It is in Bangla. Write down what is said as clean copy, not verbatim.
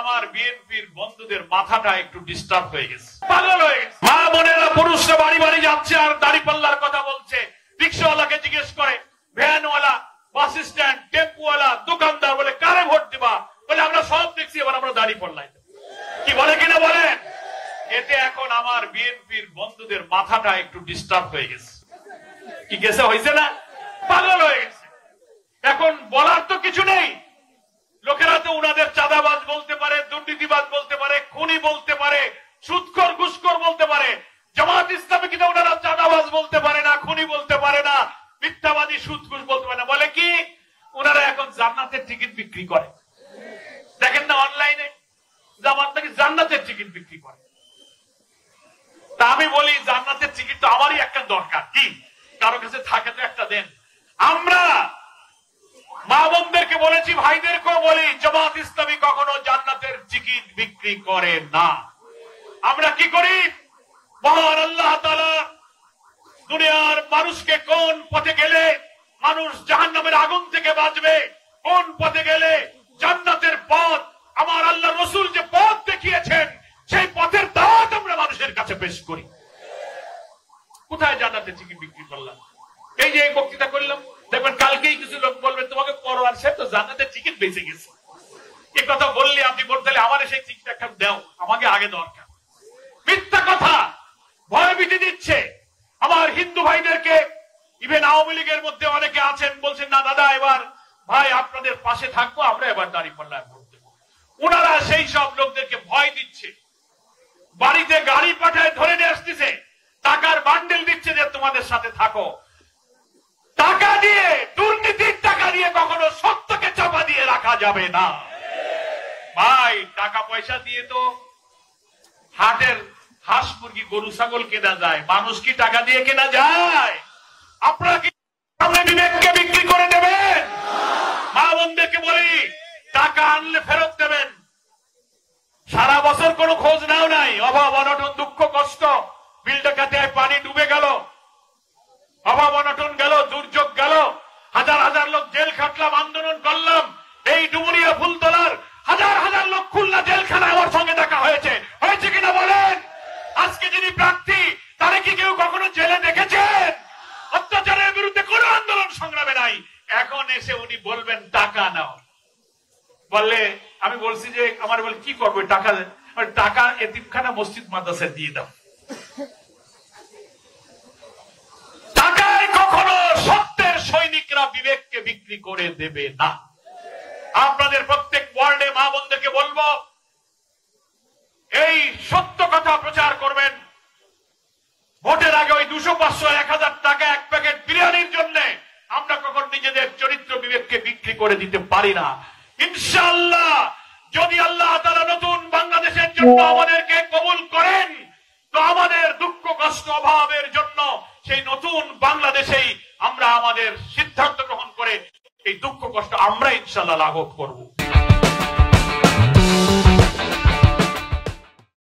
আমার বিএনপির বন্ধুদের মাথাটা একটু ডিস্টার্ব হয়ে গেছে, পাগল হয়ে গেছে। মা বোনেরা পুরুষরা বাড়ি বাড়ি যাচ্ছে আর দাড়িপাল্লার কথা বলছে। রিক্সাওয়ালাকে জিজ্ঞেস করে, ভ্যানওয়ালা, বাস স্ট্যান্ড, টেম্পুওয়ালা, দোকানদার বলে কারে ভোট দিবা? বলে আমরা সব দেখছি, এবার আমরা দাড়িপাল্লাই। কি বলে কিনা বলেন? এতে এখন আমার বিএনপির বন্ধুদের মাথাটা একটু ডিস্টার্ব হয়ে গেছে। কি গেছে, হয়েছে না? পাগল হয়ে গেছে। এখন বলার তো কিছু নেই। লোকেরা তো উনাদের চাঁদাবাজ বলতে পারে, দুর্নীতিবাজ বলতে পারে, খুনি বলতে পারে, সুদখোর ঘুষখোর বলতে পারে। জামাত ইসলামী কিনা ওনারা চাঁদাবাজ বলতে পারে না, খুনি বলতে পারে না, মিথ্যাবাদী, সুদ ঘুষ বলতে পারে না। বলে কি ওনারা এখন জান্নাতের টিকিট বিক্রি করে। দেখেন না অনলাইনে জামাত নাকি জান্নাতের টিকিট বিক্রি করে। তা আমি বলি জান্নাতের টিকিট তো আমারই একটা দরকার, কি কারো কাছে থাকে তো একটা দেন। আমরা মা বোনদেরকে বলেছি, ভাইদেরকেও বলি, জামাত ইসলামী কখনো জান্নাতের টিকিট বিক্রি করে না। আমরা কি করি? মহান আল্লাহ তাআলা দুনিয়ার মানুষকে কোন পথে গেলে মানুষ জাহান্নামের আগুন থেকে বাঁচবে, কোন পথে গেলে জান্নাতের পথ, আমার আল্লাহ রসুল যে পথ দেখিয়েছেন সেই পথের দাওয়াত আমরা মানুষের কাছে পেশ করি। কোথায় জান্নাতের টিকিট বিক্রি করলাম? এই যে এই বক্তৃতা করলাম, দেখবেন কালকেই কিছু লোক বলবে তোমাকে পরোয়ার সাহেব তো জান্নাতের টিকিট বেঁচে গেছে। এই কথা বললে আপনি বলতে আমার সেই টিকিট একটা দাও, আমাকে আগে দরকার। মিথ্যা কথা, ভয়ভীতি দিচ্ছে আমার হিন্দু ভাইদেরকে। ইভেন আওয়ামী লীগের মধ্যে অনেকে আছেন, বলছেন না দাদা এবার ভাই আপনাদের পাশে থাকবো, আমরা এবার দাঁড়িপাল্লায় ভোট দেবো। ওনারা সেই সব লোকদেরকে ভয় দিচ্ছে, বাড়িতে গাড়ি পাঠায় ধরে নিয়ে আসতেছে, টাকার বান্ডেল দিচ্ছে যে তোমাদের সাথে থাকো। টাকা দিয়ে, দুর্নীতির টাকা দিয়ে কখনো সত্যকে চাপা দিয়ে রাখা যাবে না ভাই। টাকা পয়সা দিয়ে তো হাটের হাঁস মুরগি গরু ছাগল কেনা যায়, মানুষ কি টাকা দিয়ে কেনা যায়? আপনারা কি সামনে বিবেককে বিক্রি করে দেবেন? মা বোনদেরকে বলি, টাকা আনলে ফেরত দেবেন। সারা বছর কোনো খোঁজ নাও নাই, অভাব অনটন দুঃখ কষ্ট, বিল ডাকাতিতে পানি ডুবে গেল, অভাব অনটন গেল, দুর্যোগ গেল, হাজার হাজার লোক জেল খাটলাম, আন্দোলন করলাম। এই ডুমুরিয়া ফুলতলার হাজার হাজার লোক খুলনা জেলখানায় আমার সঙ্গে দেখা হয়েছে, হয়েছে কিনা বলেন? আজকে যিনি প্রার্থী তারে কি কেউ কখনো জেলে দেখেছেন? অত্যাচারের বিরুদ্ধে কোন আন্দোলন সংগ্রামে নাই। এখন এসে উনি বলবেন টাকা নাও। বললে আমি বলছি যে আমার বলে কি করবো টাকা? টাকা এতিমখানা মসজিদ মাদ্রাসায় দিয়ে দাও। টাকায় কখনো সত্যের সৈনিকরা বিবেককে বিক্রি করে দেবে না। আপনাদের প্রত্যেক ওয়ার্ডে মা বোনদেরকে বলবো, এই সত্য কথা প্রচার করবেন। ভোটের আগে ওই 200, 500, 1000 টাকা এক প্যাকেট বিরিয়ানির জন্য আমরা কখন নিজেদের চরিত্র বিবেককে বিক্রি করে দিতে পারি না। ইনশাআল্লাহ যদি আল্লাহ তাআলা নতুন বাংলাদেশের জন্য আমাদেরকে কবুল করেন, তো আমাদের দুঃখ কষ্ট অভাবের জন্য সেই নতুন বাংলাদেশেই আমরা আমাদের সিদ্ধান্ত গ্রহণ করে এই দুঃখ কষ্ট আমরা ইনশাআল্লাহ লাঘব করব।